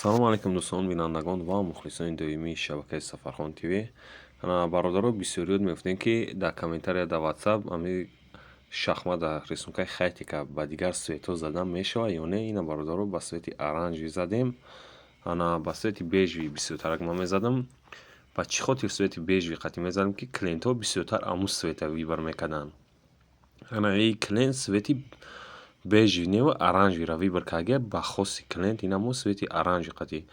салом алайкум дӯстон бинандагон ва мухлисони доимии шабакаи Сафархон ТВ. Бародаро бисёриёд мегуфтем ки дар комментария дар WhatsApp ами шахмат дар рисункаи хайте ка ба дигар светҳо задан мешавад ё не. Ина бародаро ба свети оранҷӣ задем, ба свети бежи бисёртарак ман мезадам. Ба чӣ хотир свети бежи қатъи мезадам ки клиентҳо бисёртар аму света вибр мекарданд. И клиент свети бежи неву оранҷиро вибр кард. Ба хоси клиент ина мо свети оранҷи қатъи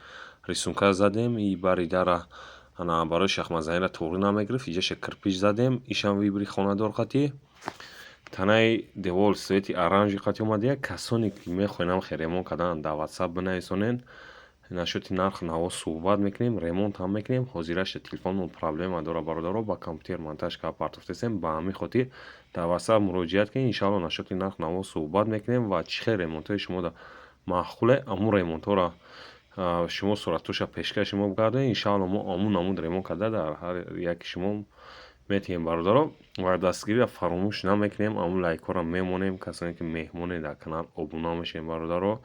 рисунка задем. И бари дара барои шахматзаниро тоғӣ намегирифт. Иҷаша кирпич задем. Ишам вибри хонадор қатъи. Танаи девор свети оранҷи қатъи омадия. Касоне ки мехоҳем хе ремонт кардан дар WhatsApp бинависонен. Нашоти нарх наво суҳбат мекунем, ремонт ҳам мекунем. Ҳозираша телефонмон проблема дорад бародаро, ба компютер монтаж кард партофтесем. Ба ҳамин хотир дар WhatsApp муроҷиат кунед. Иншоалло нашоти нарх наво суҳбат мекунем ва чӣ хел ремонтҳои шумо дар маъқуле амун ремонтҳоро шумо сураттоша пешкаши мо гардонед. Иншоалло мо омун намуд ремонт карда дар ҳар яки шумо метиҳем бародаро. Ва дастгириро фаромӯш намекунем. Амун лайкҳоро мемонем. Касоне ки меҳмоне дар канал обуна мешавем бародаро.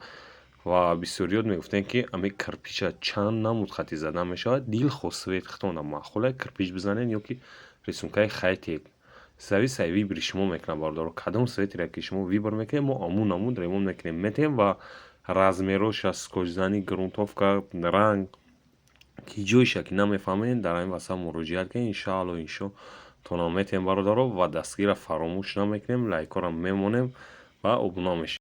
Ва бисёриёд мегуфтем ки ами кирпича чанд намуд қатъи задан мешавад. Дилхоҳ светхитон дар маъқуле кирпич бизанед ё ки рисункаи хайте. Зависаи вибри шумо мекунад бародаро. Кадом светеро ки шумо вибр мекунед мо амун намуд ремонт мекунем метиҳем. Ва размероша, скотчзани, грунтовка, ранг ки ҷоиша ки намефаҳмед дар ҳамин WhatsApp муроҷиат кунед. Иншоалло иншотонам метиҳем бародаро. Ва дастгириро фаромӯш намекунем. Лайкҳоро мемонем ва обуна мешавем.